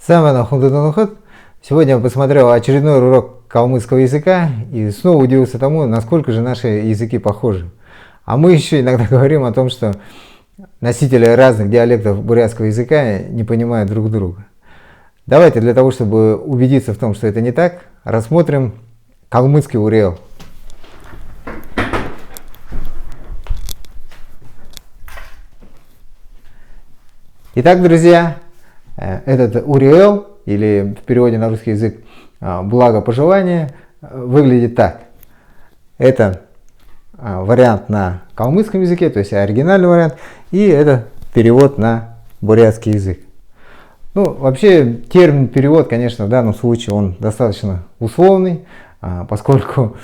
Сегодня я посмотрел очередной урок калмыцкого языка и снова удивился тому, насколько же наши языки похожи. А мы еще иногда говорим о том, что носители разных диалектов бурятского языка не понимают друг друга. Давайте для того, чтобы убедиться в том, что это не так, рассмотрим калмыцкий уреол. Итак, друзья, этот уреол, или в переводе на русский язык благопожелание, выглядит так. Это вариант на калмыцком языке, то есть оригинальный вариант, и это перевод на бурятский язык. Ну, вообще, термин перевод, конечно, в данном случае он достаточно условный, поскольку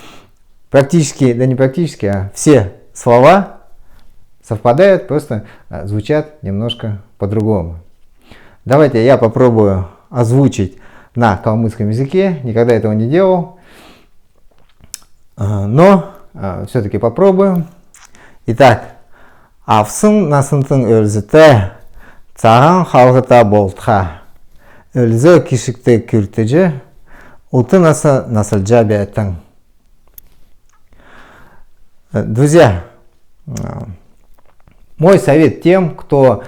практически, да не практически, а все слова совпадают, просто звучат немножко по-другому. Давайте я попробую озвучить на калмыцком языке, никогда этого не делал, но все-таки попробуем. Итак, Авсын насынтын өлзіті, цаган халғыта болтха, өлзі кишікті күртіжі, ұлты насылжа бәтің. Друзья, мой совет тем, кто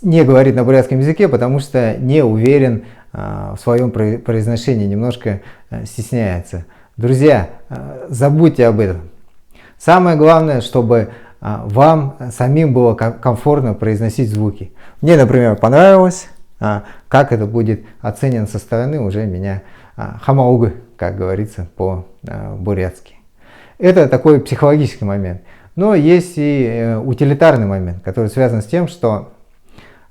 не говорит на бурятском языке, потому что не уверен в своем произношении, немножко стесняется. Друзья, забудьте об этом. Самое главное, чтобы вам самим было комфортно произносить звуки. Мне, например, понравилось, как это будет оценено со стороны уже меня хамаугы, как говорится по-бурятски. Это такой психологический момент. Но есть и утилитарный момент, который связан с тем, что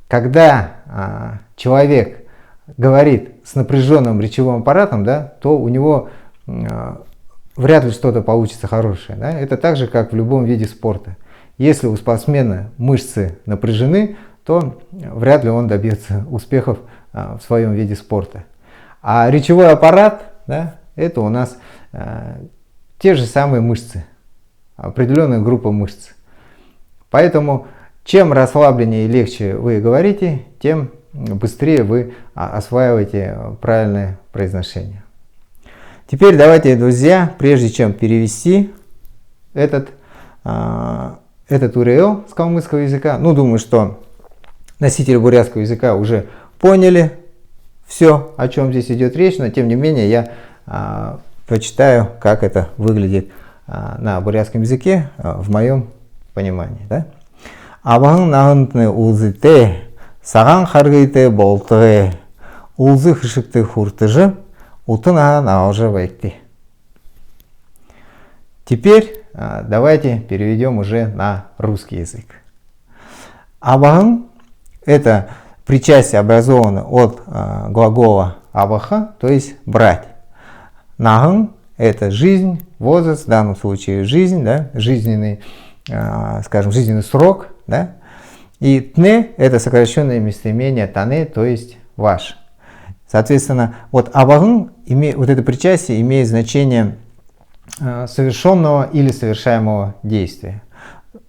когда человек говорит с напряженным речевым аппаратом, да, то у него вряд ли что-то получится хорошее. Да? Это так же, как в любом виде спорта. Если у спортсмена мышцы напряжены, то вряд ли он добьется успехов в своем виде спорта. А речевой аппарат, да, это у нас те же самые мышцы, определенная группа мышц. Поэтому чем расслабленнее и легче вы говорите, тем быстрее вы осваиваете правильное произношение. Теперь давайте, друзья, прежде чем перевести этот уреол с калмыцкого языка, ну, думаю, что носители бурятского языка уже поняли все, о чем здесь идет речь, но тем не менее я прочитаю, как это выглядит на бурятском языке в моем понимании. Да? Абаң нағынтны улзыте, саған харгыйте болтығы, улзы хышыкты хуртыжы, утына наужы вайкты. Теперь давайте переведем уже на русский язык. Абаң — это причастие образовано от глагола абаха, то есть брать. Нағын — это жизнь, возраст, в данном случае жизнь, да, жизненный, скажем, жизненный срок, да? И тне — это сокращенное местоимение тане, то есть ваш. Соответственно, вот абагын, вот это причастие имеет значение совершенного или совершаемого действия.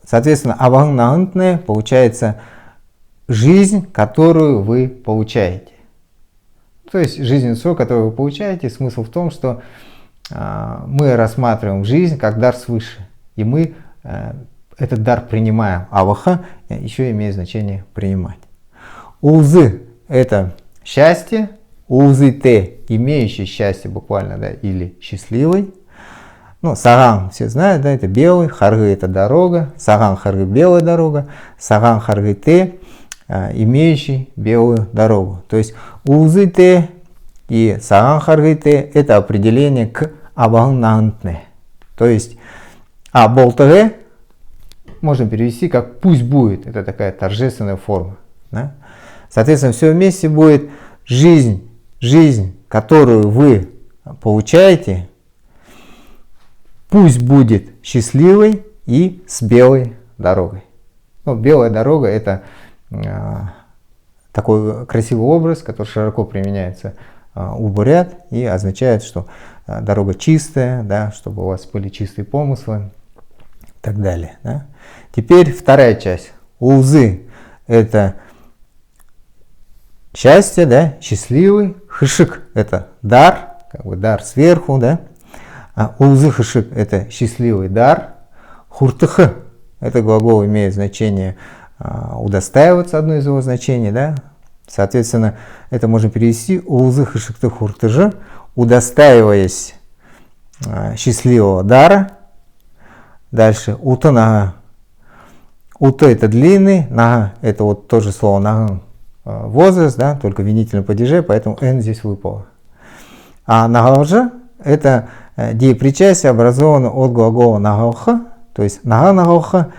Соответственно, абагын нағынтне получается жизнь, которую вы получаете. То есть жизненный срок, который вы получаете, смысл в том, что мы рассматриваем жизнь как дар свыше, и мы этот дар принимаем. Аваха еще имеет значение принимать. Улзы — это счастье, улзы те — имеющий счастье буквально, да, или счастливый. Ну, саган все знают, да, это белый, харгы — это дорога, саган харгы — белая дорога, саган харгы те — имеющий белую дорогу. То есть улзы те и саган харгы те — это определение к абагын нағынтне. То есть болтығы можно перевести как «пусть будет». Это такая торжественная форма. Да? Соответственно, все вместе будет жизнь, которую вы получаете, пусть будет счастливой и с белой дорогой. Ну, белая дорога — это такой красивый образ, который широко применяется у бурят и означает, что дорога чистая, да, чтобы у вас были чистые помыслы и так далее. Да. Теперь вторая часть. Улзы — это счастье, да, счастливый. Хышик – это дар, как бы дар сверху, да. Улзы хышик – это счастливый дар. Хуртыхы – это глагол имеет значение удостаиваться, одно из его значений, да. Соответственно, это можно перевести улзы хышикты хуртыжы, удостаиваясь счастливого дара. Дальше ута нага. Ута – это длинный, нага – это вот то же слово нага, возраст, да, только в винительном падеже, поэтому n здесь выпало. А нагалжа – это деепричастие, образовано от глагола нагалха, то есть нагалха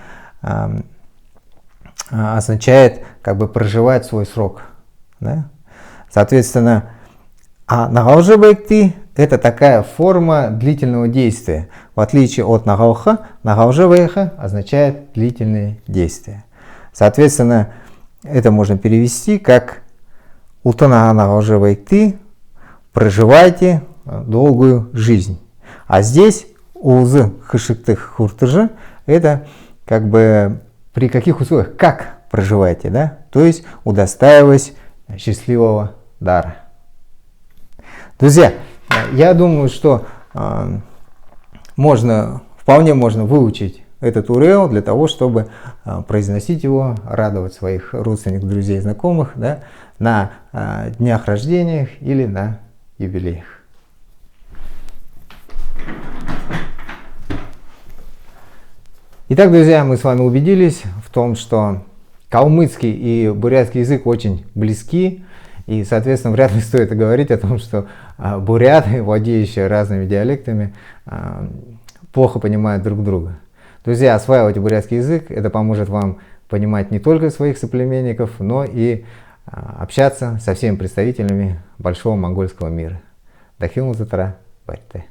означает как бы проживать свой срок. Да? Соответственно, нагалжа байкти – это такая форма длительного действия. В отличие от нагалха, нагалжа байха означает длительные действия. Соответственно, это можно перевести как «Утана нагалжа байкти» – проживайте долгую жизнь. А здесь «Улзы хышиктых хуртыжы» – это как бы при каких условиях, как проживаете, да? То есть удостаиваясь счастливого дара. Друзья, я думаю, что вполне можно выучить этот УРЛ для того, чтобы произносить его, радовать своих родственников, друзей, знакомых, да, на днях рождения или на юбилеях. Итак, друзья, мы с вами убедились в том, что калмыцкий и бурятский язык очень близки. И, соответственно, вряд ли стоит говорить о том, что буряты, владеющие разными диалектами, плохо понимают друг друга. Друзья, осваивайте бурятский язык, это поможет вам понимать не только своих соплеменников, но и общаться со всеми представителями большого монгольского мира. Дахилмузатра Байтте.